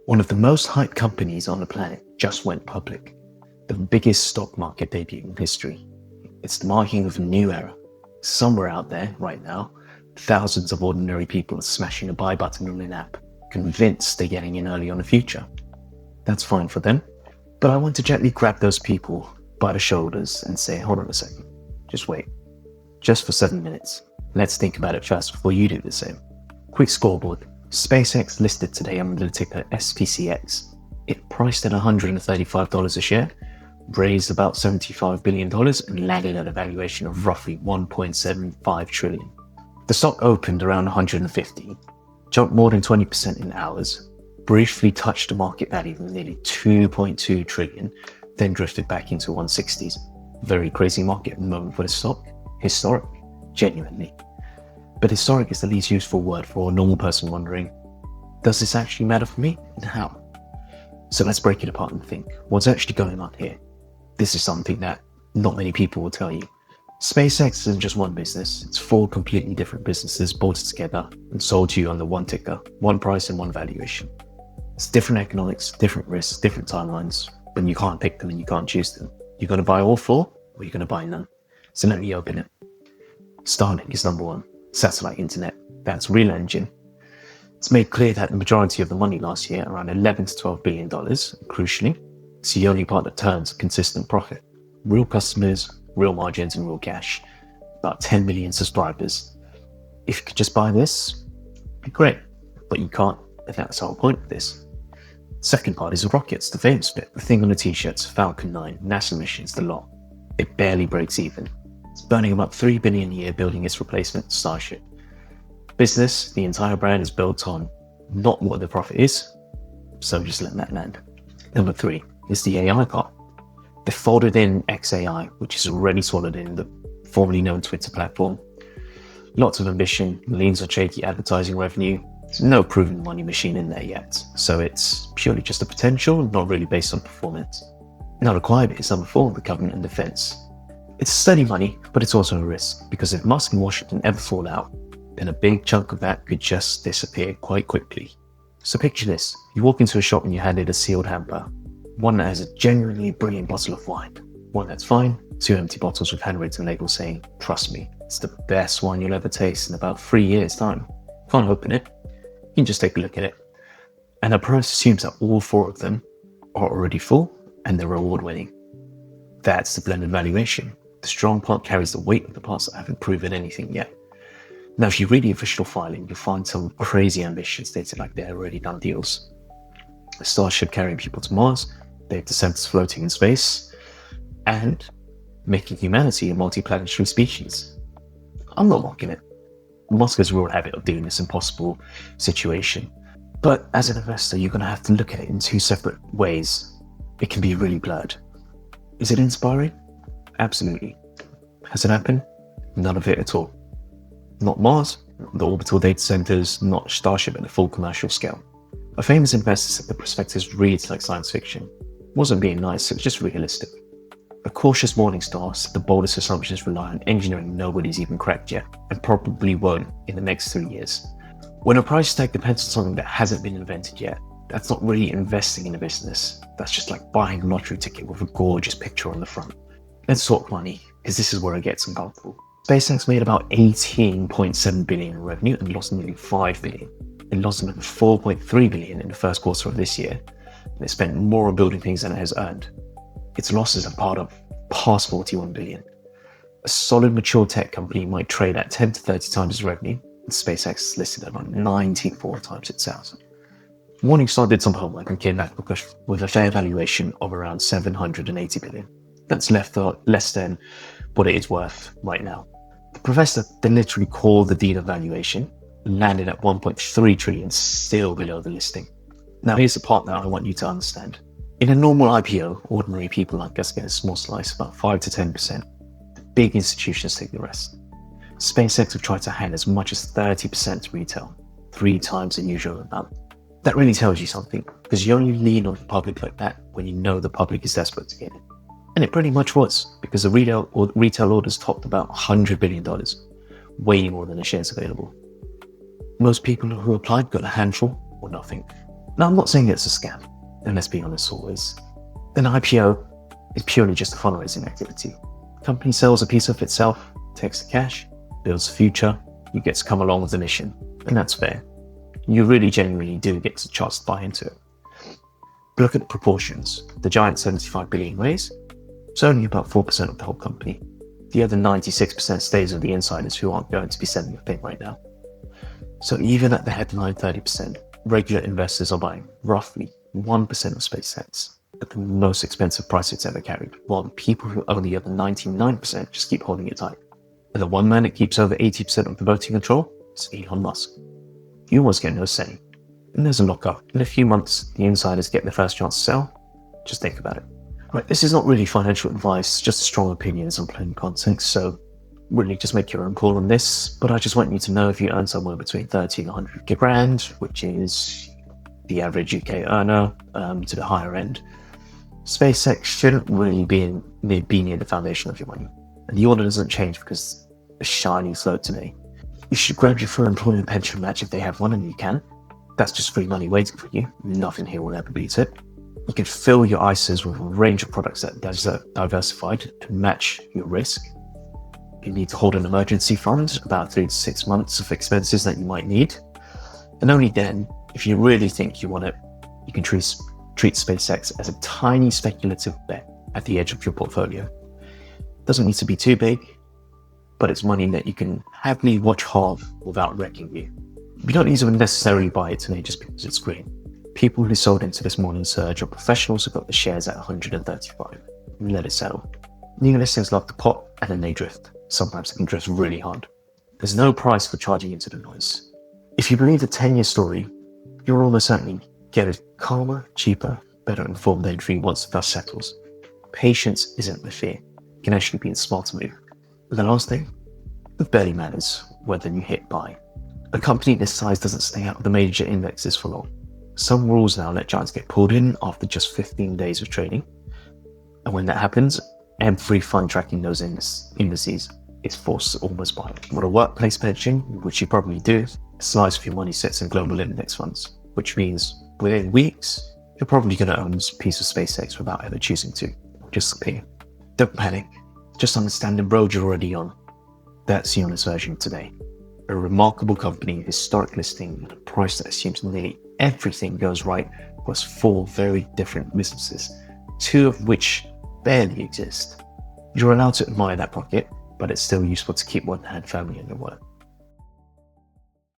One of the most hyped companies on the planet just went public. The biggest stock market debut in history. It's the marking of a new era. Somewhere out there, right now, thousands of ordinary people are smashing a buy button on an app, convinced they're getting in early on the future. That's fine for them, but I want to gently grab those people by the shoulders and say, hold on a second, just wait. Just for 7 minutes. Let's think about it first before you do the same. Quick scoreboard. SpaceX listed today under the ticker SPCX. It priced at $135 a share, raised about $75 billion and landed at a valuation of roughly $1.75 trillion. The stock opened around 150, jumped more than 20% in hours, briefly touched a market value of nearly $2.2 trillion, then drifted back into 160s. Very crazy market at the moment for the stock. Historic, genuinely. But historic is the least useful word for a normal person wondering, does this actually matter for me and how? So let's break it apart and think, what's actually going on here? This is something that not many people will tell you. SpaceX isn't just one business, it's 4 completely different businesses bolted together and sold to you under one ticker, one price and one valuation. It's different economics, different risks, different timelines, but you can't pick them and you can't choose them. You're going to buy all 4 or you're going to buy none. So let me open it. Starlink is number 1. Satellite internet. That's real engine. It's made clear that the majority of the money last year, around $11 to $12 billion, crucially, it's the only part that turns a consistent profit. Real customers, real margins and real cash. About 10 million subscribers. If you could just buy this, it'd be great. But you can't, and that's the whole point of this. Second part is the rockets, the famous bit, the thing on the t-shirts, Falcon 9, NASA missions, the lot. It barely breaks even. It's burning about $3 billion a year building its replacement, Starship. Business, the entire brand is built on not what the profit is, so just let that land. Number 3 is the AI part. They folded in XAI, which is already swallowed in the formerly known Twitter platform. Lots of ambition, leans on shaky advertising revenue. There's no proven money machine in there yet, so it's purely just a potential, not really based on performance. Now the quiet bit is number 4, the government and defense. It's steady money, but it's also a risk, because if Musk and Washington ever fall out, then a big chunk of that could just disappear quite quickly. So picture this, you walk into a shop and you're handed a sealed hamper, one that has a genuinely brilliant bottle of wine, one that's fine, 2 empty bottles with handwritten labels saying, trust me, it's the best wine you'll ever taste in about 3 years' time. Can't open it, you can just take a look at it. And the price assumes that all 4 of them are already full and they're award winning. That's the blended valuation. The strong part carries the weight of the parts that haven't proven anything yet. Now, if you read the official filing, you'll find some crazy ambitions stated like they're already done deals. A Starship carrying people to Mars, data centers floating in space, and making humanity a multi-planetary species. I'm not mocking it. Musk has a real habit of doing this impossible situation. But as an investor, you're going to have to look at it in 2 separate ways. It can be really blurred. Is it inspiring? Absolutely. Has it happened? None of it at all. Not Mars, the orbital data centers, not Starship at a full commercial scale. A famous investor said the prospectus reads like science fiction. It wasn't being nice, it was just realistic. A cautious Morningstar said the boldest assumptions rely on engineering nobody's even cracked yet, and probably won't in the next 3 years. When a price tag depends on something that hasn't been invented yet, that's not really investing in a business. That's just like buying a lottery ticket with a gorgeous picture on the front. Let's talk money, because this is where it gets uncomfortable. SpaceX made about $18.7 billion in revenue and lost nearly $5 billion. It lost another $4.3 billion in the first quarter of this year, and it spent more on building things than it has earned. Its losses are part of past $41 billion. A solid mature tech company might trade at 10 to 30 times its revenue, and SpaceX is listed at about 94 times its sales. Morningstar did some homework and came back with a fair valuation of around $780 billion. That's less than what it is worth right now. The professor then literally called the deal valuation, landed at $1.3 trillion, still below the listing. Now here's the part that I want you to understand. In a normal IPO, ordinary people like us get a small slice, about 5 to 10%. The big institutions take the rest. SpaceX have tried to hand as much as 30% to retail, 3 times the usual amount. That really tells you something, because you only lean on the public like that when you know the public is desperate to get in. And it pretty much was, because the retail orders topped about $100 billion, way more than the shares available. Most people who applied got a handful or nothing. Now, I'm not saying it's a scam, and let's be honest always. An IPO is purely just a fundraising activity. The company sells a piece of itself, takes the cash, builds the future, you get to come along with the mission, and that's fair. You really genuinely do get a chance to buy into it. But look at the proportions. The giant 75 billion raise, it's only about 4% of the whole company. The other 96% stays with the insiders who aren't going to be selling a thing right now. So even at the headline 30%, regular investors are buying roughly 1% of SpaceX at the most expensive price it's ever carried, while the people who own the other 99% just keep holding it tight. And the one man that keeps over 80% of the voting control is Elon Musk. You almost get no say. And there's a lockup. In a few months, the insiders get their first chance to sell. Just think about it. Right, this is not really financial advice, just strong opinions on plain context, so really just make your own call on this. But I just want you to know if you earn somewhere between 30 and 100 grand, which is the average UK earner, to the higher end, SpaceX shouldn't really be near the foundation of your money. And the order doesn't change because a shiny float today. You should grab your full employment pension match if they have one, and you can. That's just free money waiting for you. Nothing here will ever beat it. You can fill your ISAs with a range of products that are diversified to match your risk. You need to hold an emergency fund, about 3 to 6 months of expenses that you might need. And only then, if you really think you want it, you can treat SpaceX as a tiny speculative bet at the edge of your portfolio. It doesn't need to be too big, but it's money that you can happily watch halve without wrecking you. You don't need to necessarily buy it today just because it's green. People who sold into this morning surge are professionals who got the shares at 135. Let it settle. New listings love to pop and then they drift. Sometimes they can drift really hard. There's no price for charging into the noise. If you believe the 10-year story, you'll almost certainly get a calmer, cheaper, better informed entry once the dust settles. Patience isn't the fear. It can actually be a smarter move. The last thing, it barely matters whether you hit buy. A company this size doesn't stay out of the major indexes for long. Some rules now let giants get pulled in after just 15 days of trading. And when that happens, every fund tracking those indices is forced to almost buy. With a workplace pension, which you probably do, a slice of your money sits in global index funds, which means within weeks, you're probably going to own a piece of SpaceX without ever choosing to. Just appear. Don't panic. Just understand the road you're already on. That's the honest version today. A remarkable company, historic listing, and a price that assumes nearly everything goes right across 4 very different businesses, 2 of which barely exist. You're allowed to admire that pocket, but it's still useful to keep one hand firmly on the work.